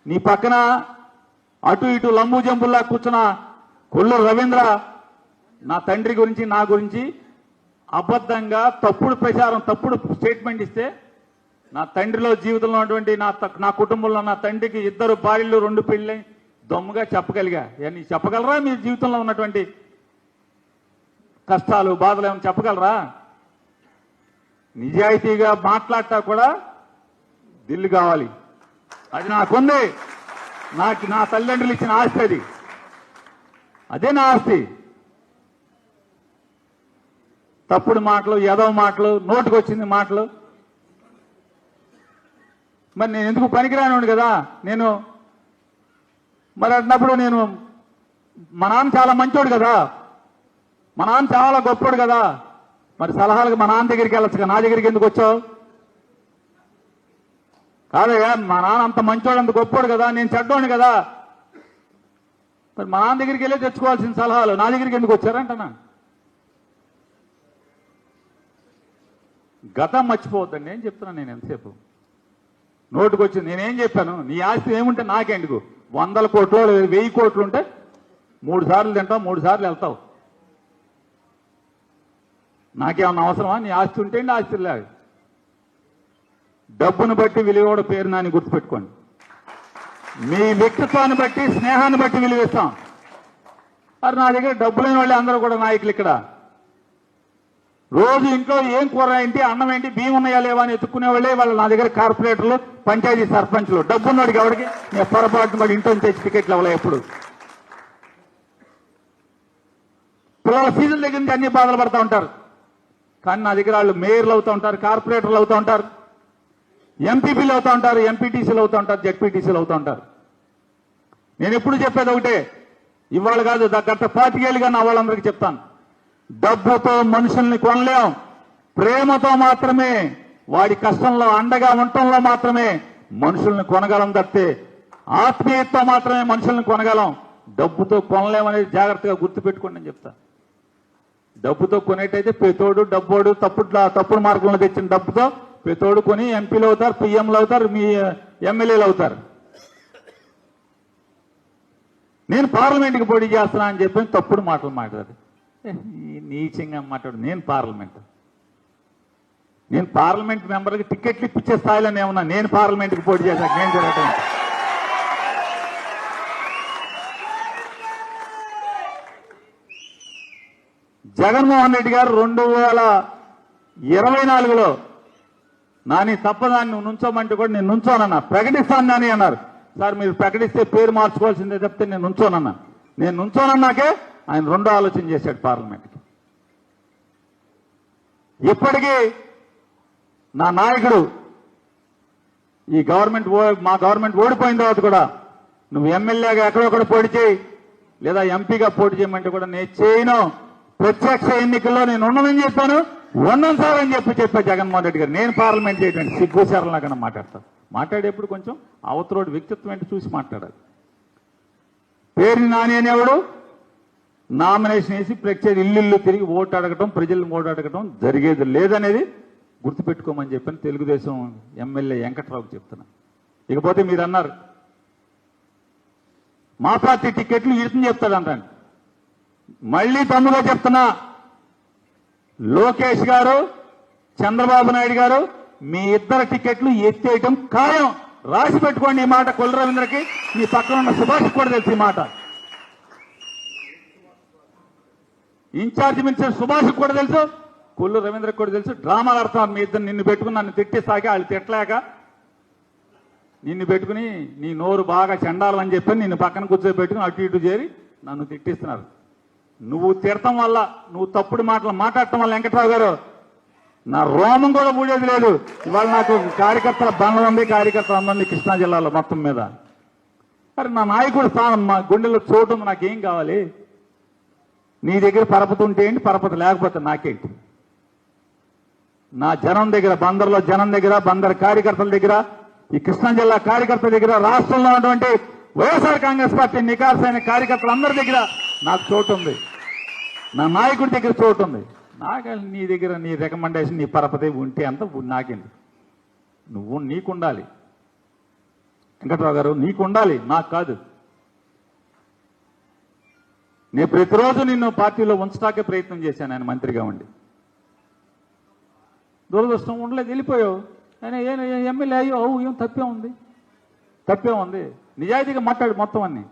నీ పక్కన అటు ఇటు లంబు జంబుల్లా కూర్చున్న కొల్లు రవీంద్ర నా తండ్రి గురించి నా గురించి అబద్ధంగా తప్పుడు ప్రచారం తప్పుడు స్టేట్మెంట్ ఇస్తే నా తండ్రిలో జీవితంలో ఉన్నటువంటి నా కుటుంబంలో నా తండ్రికి 2 భార్యలు 2 పెళ్ళి దమ్ముగా చెప్పగలిగా. నీ చెప్పగలరా? మీ జీవితంలో ఉన్నటువంటి కష్టాలు బాధలు ఏమైనా చెప్పగలరా? నిజాయితీగా మాట్లాడటా కూడా దిల్లు కావాలి. అది నాకుంది. నా తల్లిదండ్రులు ఇచ్చిన ఆస్తి అదే నా ఆస్తి. తప్పుడు మాటలు, ఎదవ మాటలు, నోటికి వచ్చింది మాటలు. మరి నేను ఎందుకు పనికిరానివాడు కదా నేను. మరి అన్నప్పుడు నేను మా నాన్న చాలా మంచోడు కదా, మా నాన్న చాలా గొప్పోడు కదా, మరి సలహాలకు మా నాన్న దగ్గరికి వెళ్ళొచ్చుగా, నా దగ్గరికి ఎందుకు వచ్చావు? కాదయ్యా, మా నాన్న అంత మంచోడు అంత గొప్పోడు కదా, నేను చెడ్డోని కదా, మరి మా నాన్న దగ్గరికి వెళ్ళి తెచ్చుకోవాల్సిన సలహాలు నా దగ్గరికి ఎందుకు వచ్చారంటనా? గతం మర్చిపోవద్దండి నేను చెప్తున్నాను. నేను ఎంతసేపు నోటుకు వచ్చింది నేనేం చెప్పాను? నీ ఆస్తి ఏముంటే నాకెందుకు? 100 కోట్లు 1000 కోట్లు ఉంటే 3 సార్లు తింటావు, 3 సార్లు వెళ్తావు. నాకేమన్నా అవసరమా? నీ ఆస్తి ఉంటే ఆస్తి లేదు. డబ్బును బట్టి విలువ కూడా పేరు నాని గుర్తుపెట్టుకోండి. మీ వ్యక్తిత్వాన్ని బట్టి స్నేహాన్ని బట్టి విలువిస్తాం. మరి నా దగ్గర డబ్బు లేని వాళ్ళే అందరూ కూడా నాయకులు. ఇక్కడ రోజు ఇంట్లో ఏం కూర ఏంటి, అన్నం ఏంటి, బియ్యం ఉన్నాయా లేవా అని ఎత్తుక్కునే వాళ్ళే వాళ్ళు నా దగ్గర కార్పొరేటర్లు, పంచాయతీ సర్పంచ్లు. డబ్బున్నోడికి ఎవరికి నేను పొరపాటున పడి ఇంట్లో తెచ్చి టికెట్లు ఇవ్వలే ఎప్పుడు. పిల్లల ఫీజుల దగ్గర నుంచి అన్ని బాధలు పడుతూ ఉంటారు. కానీ నా దగ్గర వాళ్ళు మేయర్లు అవుతూ ఉంటారు, కార్పొరేటర్లు అవుతూ ఉంటారు, ఎంపీపీలు అవుతూ ఉంటారు, ఎంపీటీసీలు అవుతూ ఉంటారు, జెడ్పీటీసీలు అవుతూ ఉంటారు. నేను ఎప్పుడు చెప్పేది ఒకటే, ఇవాళ కాదు గత 25 ఏళ్ళుగా నా వాళ్ళందరికీ చెప్తాను, డబ్బుతో మనుషుల్ని కొనలేం, ప్రేమతో మాత్రమే, వాడి కష్టంలో అండగా ఉండటంలో మాత్రమే మనుషుల్ని కొనగలం తప్పితే ఆత్మీయతతో మాత్రమే మనుషుల్ని కొనగలం. డబ్బుతో కొనలేమనేది జాగ్రత్తగా గుర్తుపెట్టుకోండి అని చెప్తా. డబ్బుతో కొనేటైతే పెతోడు డబ్బోడు తప్పుడు మార్గంలో తెచ్చిన డబ్బుతో పెతోడు కొని ఎంపీలు అవుతారు, పీఎంలు అవుతారు, మీ ఎమ్మెల్యేలు అవుతారు. నేను పార్లమెంట్కి పోటీ చేస్తున్నా అని చెప్పి తప్పుడు మాటలు మాట్లాడు, నీచంగా మాట్లాడు. నేను పార్లమెంట్ మెంబర్కి టికెట్లు ఇప్పించే స్థాయిలోనే ఉన్నా. నేను పార్లమెంట్కి పోటీ చేశాక నేను జరగటం. జగన్మోహన్ రెడ్డి గారు 2024లో నాని తప్పదాన్ని నువ్వు నుంచోమంటే కూడా నేను నుంచోనన్నా. ప్రకటిస్తాను నాని అన్నారు. సార్ మీరు ప్రకటిస్తే పేరు మార్చుకోవాల్సిందే చెప్తే నేను నుంచోనన్నా. నేను నుంచోనన్నాకే ఆయన 2 ఆలోచన చేశాడు పార్లమెంట్కి. ఇప్పటికీ నా నాయకుడు ఈ మా గవర్నమెంట్ ఓడిపోయిన తర్వాత కూడా నువ్వు ఎమ్మెల్యేగా ఎక్కడొక్కడ పోటీ చేయి లేదా ఎంపీగా పోటీ చేయమంటే కూడా నేను చేయను. ప్రత్యక్ష ఎన్నికల్లో నేను ఉండనని చెప్పాను, ఉండను సార్ అని చెప్పా జగన్మోహన్ రెడ్డి గారు. నేను పార్లమెంట్ చేయడానికి సిగ్గుసారలాగా మాట్లాడేప్పుడు కొంచెం అవతరోడి వ్యక్తిత్వం ఏంటి చూసి మాట్లాడాలి. పేరుని నాని అనేవాడు నామినేషన్ వేసి ప్రత్యేక ఇల్లు తిరిగి ఓటు అడగటం, ప్రజలను ఓటు అడగటం జరిగేది లేదనేది గుర్తుపెట్టుకోమని చెప్పని తెలుగుదేశం ఎమ్మెల్యే వెంకట్రావుకి చెప్తున్నా. ఇకపోతే మీరు అన్నారు మా పార్టీ టికెట్లు ఇతను చెప్తాడంటాను. మళ్ళీ తమ్ముగా చెప్తున్నా, లోకేష్ గారు చంద్రబాబు నాయుడు గారు మీ ఇద్దరు టికెట్లు ఎత్తేయటం ఖాయం. రాసి పెట్టుకోండి ఈ మాట. కొల్లు రవీంద్రకి మీ పక్కన ఉన్న సుభాష్ కూడా తెలుసు ఈ మాట. ఇన్ఛార్జ్ మినిస్టర్ సుభాష్ కూడా తెలుసు, కొల్లు రవీంద్రకి కూడా తెలుసు. డ్రామాలు ఆడుతున్నారు మీ ఇద్దరు. నిన్ను పెట్టుకుని నన్ను తిట్టేసాక వాళ్ళు తిట్టలేక నిన్ను పెట్టుకుని నీ నోరు బాగా చెండాలని అని చెప్పి నిన్ను పక్కన కూర్చోబెట్టుకుని అటు ఇటు చేరి నన్ను తిట్టిస్తున్నారు. నువ్వు తిడటం వల్ల, నువ్వు తప్పుడు మాటలు మాట్లాడటం వల్ల వెంకట్రావు గారు నా రోమం కూడా ఊడేది లేదు. ఇవాళ నాకు కార్యకర్తల బంధం ఉంది, కార్యకర్తల అందరినీ కృష్ణా జిల్లాలో మొత్తం మీద. మరి నా నాయకుడు స్థానం, మా గుండెల్లో చోటు ఉంది, నాకేం కావాలి? నీ దగ్గర పరపతి ఉంటే ఏంటి, పరపతి లేకపోతే నాకేంటి? నా జనం దగ్గర, బందర్లో జనం దగ్గర, బందర్ కార్యకర్తల దగ్గర, ఈ కృష్ణా జిల్లా కార్యకర్తల దగ్గర, రాష్ట్రంలో ఉన్నటువంటి వైఎస్ఆర్ కాంగ్రెస్ పార్టీ నికార్సైన కార్యకర్తలందరి దగ్గర నాకు చోటు ఉంది. నా నాయకుడి దగ్గర చోటు ఉంది. నాకు నీ దగ్గర నీ రికమెండేషన్, నీ పరపతి ఉంటే అంత నాకేంటి? నువ్వు నీకుండాలి. వెంకట్రావు గారు నీకు ఉండాలి, నాకు కాదు. నేను ప్రతిరోజు నిన్ను పార్టీలో ఉంచడాకే ప్రయత్నం చేశాను ఆయన మంత్రిగా ఉండి. దురదృష్టం ఉండలేదు, వెళ్ళిపోయావు. ఆయన ఎమ్మెల్యే అయ్యో ఏం తప్పే ఉంది, తప్పే ఉంది. నిజాయితీగా మాట్లాడు మొత్తం అన్ని.